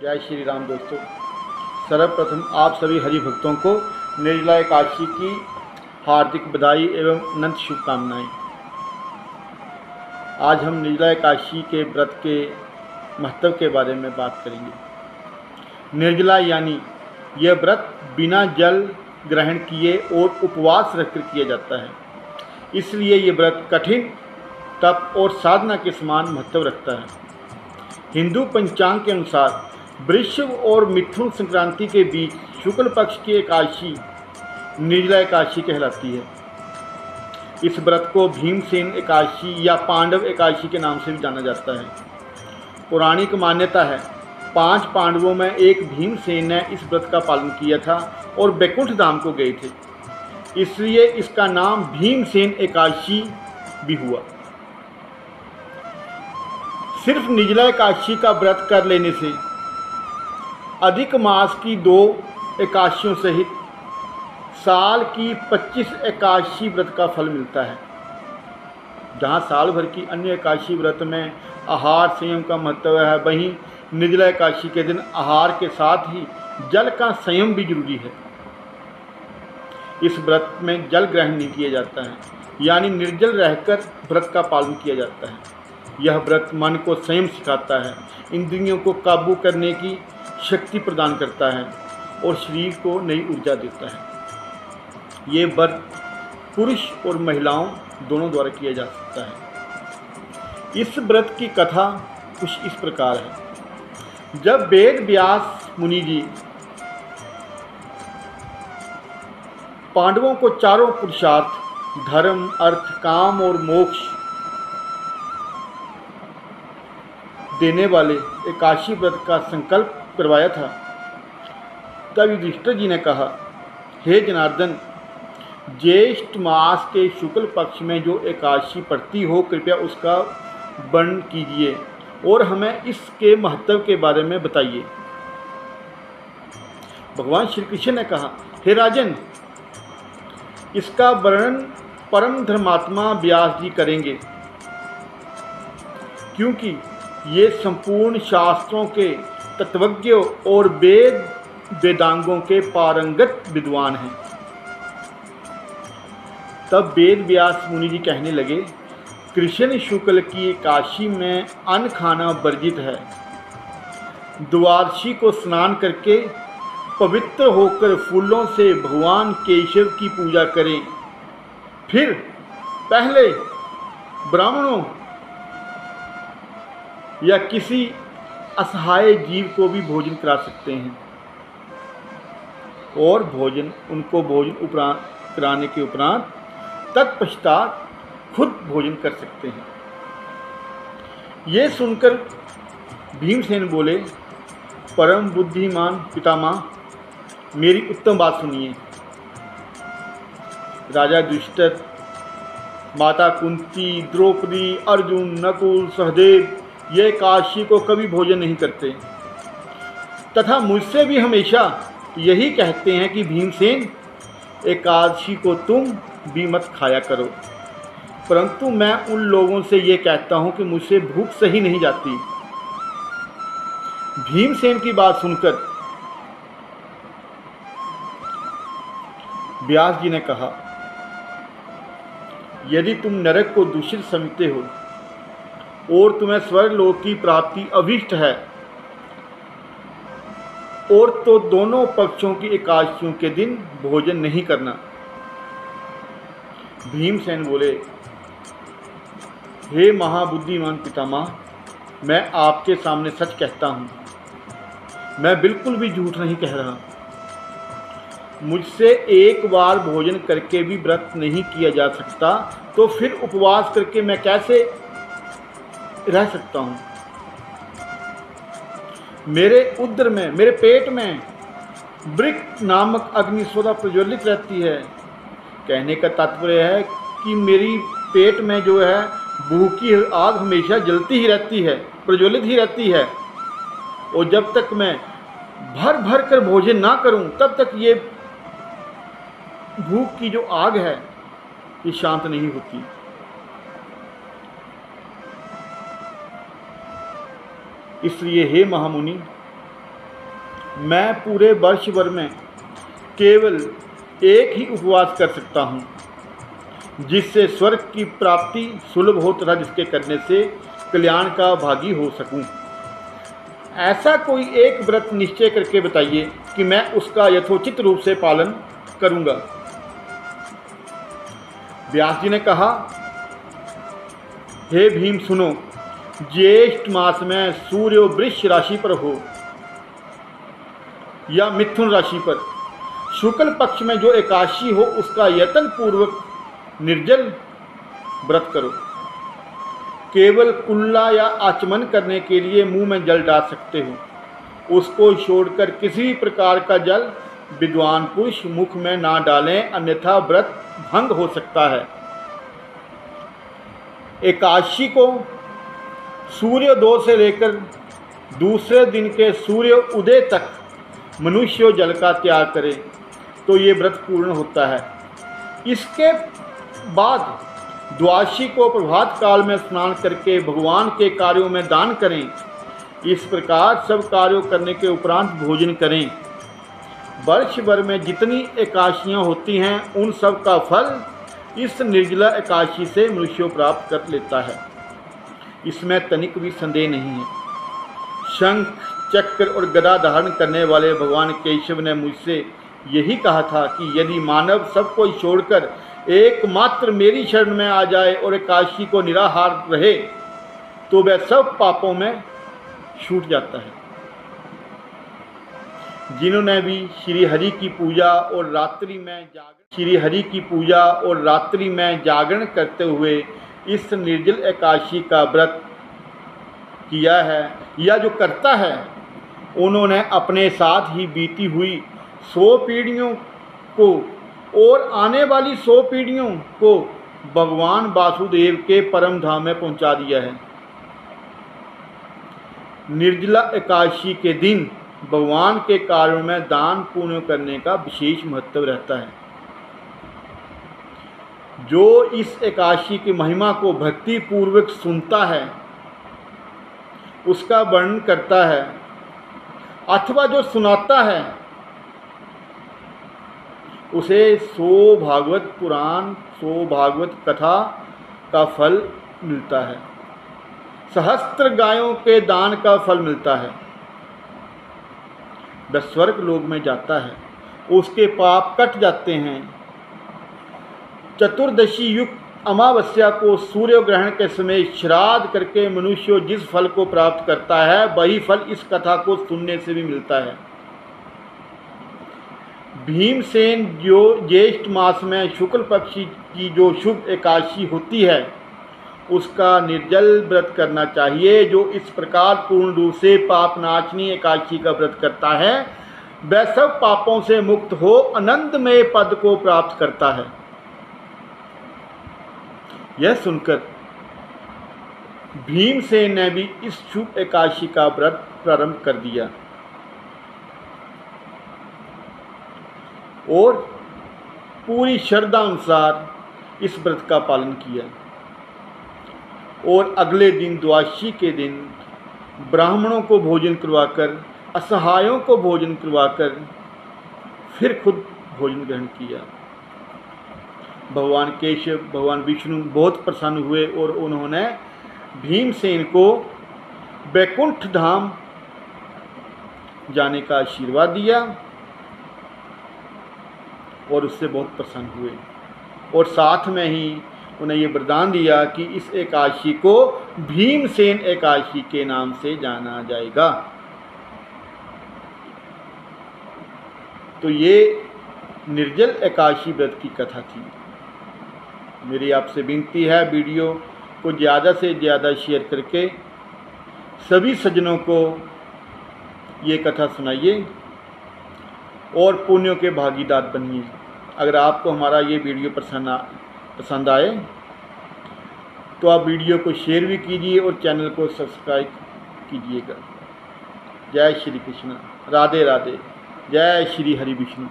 जय श्री राम दोस्तों। सर्वप्रथम आप सभी हरि भक्तों को निर्जला एकादशी की हार्दिक बधाई एवं अनंत शुभकामनाएं। आज हम निर्जला एकादशी के व्रत के महत्व के बारे में बात करेंगे। निर्जला यानी यह व्रत बिना जल ग्रहण किए और उपवास रखकर किया जाता है, इसलिए ये व्रत कठिन तप और साधना के समान महत्व रखता है। हिंदू पंचांग के अनुसार वृश्चिक और मिथुन संक्रांति के बीच शुक्ल पक्ष की एकादशी निर्जला एकादशी कहलाती है। इस व्रत को भीमसेन एकादशी या पांडव एकादशी के नाम से भी जाना जाता है। पौराणिक मान्यता है 5 पांडवों में एक भीमसेन ने इस व्रत का पालन किया था और बैकुंठ धाम को गए थे, इसलिए इसका नाम भीमसेन एकादशी भी हुआ। सिर्फ निर्जला एकादशी का व्रत कर लेने से अधिक मास की 2 एकादशियों सहित साल की 25 एकादशी व्रत का फल मिलता है। जहाँ साल भर की अन्य एकादशी व्रत में आहार संयम का महत्व है, वहीं निर्जला एकादशी के दिन आहार के साथ ही जल का संयम भी जरूरी है। इस व्रत में जल ग्रहण नहीं किया जाता है, यानी निर्जल रहकर व्रत का पालन किया जाता है। यह व्रत मन को संयम सिखाता है, इंद्रियों को काबू करने की शक्ति प्रदान करता है और शरीर को नई ऊर्जा देता है। ये व्रत पुरुष और महिलाओं दोनों द्वारा किया जा सकता है। इस व्रत की कथा कुछ इस प्रकार है। जब वेद व्यास मुनि जी पांडवों को चारों पुरुषार्थ धर्म, अर्थ, काम और मोक्ष देने वाले एकादशी व्रत का संकल्प करवाया था, तब युधिष्ठिर जी ने कहा, हे जनार्दन, ज्येष्ठ मास के शुक्ल पक्ष में जो एकादशी पड़ती हो, कृपया उसका वर्णन कीजिए और हमें इसके महत्व के बारे में बताइए। भगवान श्री कृष्ण ने कहा, हे राजन, इसका वर्णन परम धर्मात्मा व्यास जी करेंगे, क्योंकि ये संपूर्ण शास्त्रों के तत्वज्ञ और वेदांगों के पारंगत विद्वान हैं। तब वेद व्यास मुनि जी कहने लगे, कृष्ण शुक्ल की एकादशी में अन्न खाना वर्जित है। द्वादशी को स्नान करके पवित्र होकर फूलों से भगवान केशव की पूजा करें। फिर पहले ब्राह्मणों या किसी असहाय जीव को भी भोजन करा सकते हैं और उनको भोजन उपरांत कराने के उपरांत तत्पश्चात खुद भोजन कर सकते हैं। ये सुनकर भीमसेन बोले, परम बुद्धिमान पितामह, मेरी उत्तम बात सुनिए। राजा युधिष्ठिर, माता कुंती, द्रौपदी, अर्जुन, नकुल, सहदेव ये एकादशी को कभी भोजन नहीं करते तथा मुझसे भी हमेशा यही कहते हैं कि भीमसेन, एकादशी को तुम भी मत खाया करो। परंतु मैं उन लोगों से ये कहता हूँ कि मुझसे भूख सही नहीं जाती। भीमसेन की बात सुनकर व्यास जी ने कहा, यदि तुम नरक को दूषित समझते हो और तुम्हें स्वर्गलोक की प्राप्ति अभीष्ट है, और तो दोनों पक्षों की एकादशियों के दिन भोजन नहीं करना। भीमसेन बोले, हे महाबुद्धिमान पितामह, मैं आपके सामने सच कहता हूँ, मैं बिल्कुल भी झूठ नहीं कह रहा। मुझसे एक बार भोजन करके भी व्रत नहीं किया जा सकता, तो फिर उपवास करके मैं कैसे रह सकता हूँ। मेरे उदर में, मेरे पेट में वृक्क नामक अग्निस्वदा प्रज्वलित रहती है। कहने का तात्पर्य है कि मेरी पेट में जो है भूख की आग हमेशा जलती ही रहती है, प्रज्वलित ही रहती है, और जब तक मैं भर भर कर भोजन ना करूं, तब तक ये भूख की जो आग है ये शांत नहीं होती। इसलिए हे महामुनि, मैं पूरे वर्ष भर में केवल एक ही उपवास कर सकता हूँ, जिससे स्वर्ग की प्राप्ति सुलभ हो तथा जिसके करने से कल्याण का भागी हो सकूं। ऐसा कोई एक व्रत निश्चय करके बताइए कि मैं उसका यथोचित रूप से पालन करूंगा। व्यास जी ने कहा, हे भीम सुनो, ज्येष्ठ मास में सूर्य वृष राशि पर हो या मिथुन राशि पर शुक्ल पक्ष में जो एकादशी हो, उसका यत्न पूर्वक निर्जल व्रत करो। केवल कुल्ला या आचमन करने के लिए मुंह में जल डाल सकते हो। उसको छोड़कर किसी भी प्रकार का जल विद्वान पुरुष मुख में ना डालें, अन्यथा व्रत भंग हो सकता है। एकादशी को सूर्योदय से लेकर दूसरे दिन के सूर्य उदय तक मनुष्य जल का त्याग करे तो ये व्रत पूर्ण होता है। इसके बाद द्वादशी को प्रभात काल में स्नान करके भगवान के कार्यों में दान करें। इस प्रकार सब कार्यों करने के उपरांत भोजन करें। वर्ष भर में जितनी एकादशियाँ होती हैं, उन सब का फल इस निर्जला एकादशी से मनुष्य प्राप्त कर लेता है। इसमें तनिक भी संदेह नहीं है। शंख, चक्र और गदा धारण करने वाले भगवान केशव ने मुझसे यही कहा था कि यदि मानव सब कोई छोड़कर एकमात्र मेरी शरण में आ जाए और एकादशी को निराहार रहे तो वह सब पापों में छूट जाता है। जिन्होंने भी श्री हरि की पूजा और रात्रि में जागरण करते हुए इस निर्जल एकादशी का व्रत किया है या जो करता है, उन्होंने अपने साथ ही बीती हुई 100 पीढ़ियों को और आने वाली 100 पीढ़ियों को भगवान वासुदेव के परम धाम में पहुंचा दिया है। निर्जला एकादशी के दिन भगवान के कार्यों में दान पुण्य करने का विशेष महत्व रहता है। जो इस एकादशी की महिमा को भक्ति पूर्वक सुनता है, उसका वर्णन करता है अथवा जो सुनाता है, उसे 100 भागवत पुराण, 100 भागवत कथा का फल मिलता है। सहस्त्र गायों के दान का फल मिलता है। वह स्वर्ग लोक में जाता है, उसके पाप कट जाते हैं। चतुर्दशी युक्त अमावस्या को सूर्य ग्रहण के समय श्राद्ध करके मनुष्य जिस फल को प्राप्त करता है, वही फल इस कथा को सुनने से भी मिलता है। भीमसेन जो ज्येष्ठ मास में शुक्ल पक्ष की जो शुभ एकादशी होती है, उसका निर्जल व्रत करना चाहिए। जो इस प्रकार पूर्ण रूप से पापनाशनी एकादशी का व्रत करता है, वह सब पापों से मुक्त हो आनंदमय पद को प्राप्त करता है। यह सुनकर भीमसेन ने भी इस शुभ एकादशी का व्रत प्रारंभ कर दिया और पूरी श्रद्धा अनुसार इस व्रत का पालन किया। और अगले दिन द्वादशी के दिन ब्राह्मणों को भोजन करवाकर, असहायों को भोजन करवाकर फिर खुद भोजन ग्रहण किया। भगवान केशव, भगवान विष्णु बहुत प्रसन्न हुए और उन्होंने भीमसेन को वैकुंठ धाम जाने का आशीर्वाद दिया और उससे बहुत प्रसन्न हुए। और साथ में ही उन्हें ये वरदान दिया कि इस एकादशी को भीमसेन एकादशी के नाम से जाना जाएगा। तो ये निर्जल एकादशी व्रत की कथा थी। मेरी आपसे विनती है, वीडियो को ज़्यादा से ज़्यादा शेयर करके सभी सज्जनों को ये कथा सुनाइए और पुण्यों के भागीदार बनिए। अगर आपको हमारा ये वीडियो पसंद आए तो आप वीडियो को शेयर भी कीजिए और चैनल को सब्सक्राइब कीजिएगा। जय श्री कृष्ण, राधे राधे, जय श्री हरि विष्णु।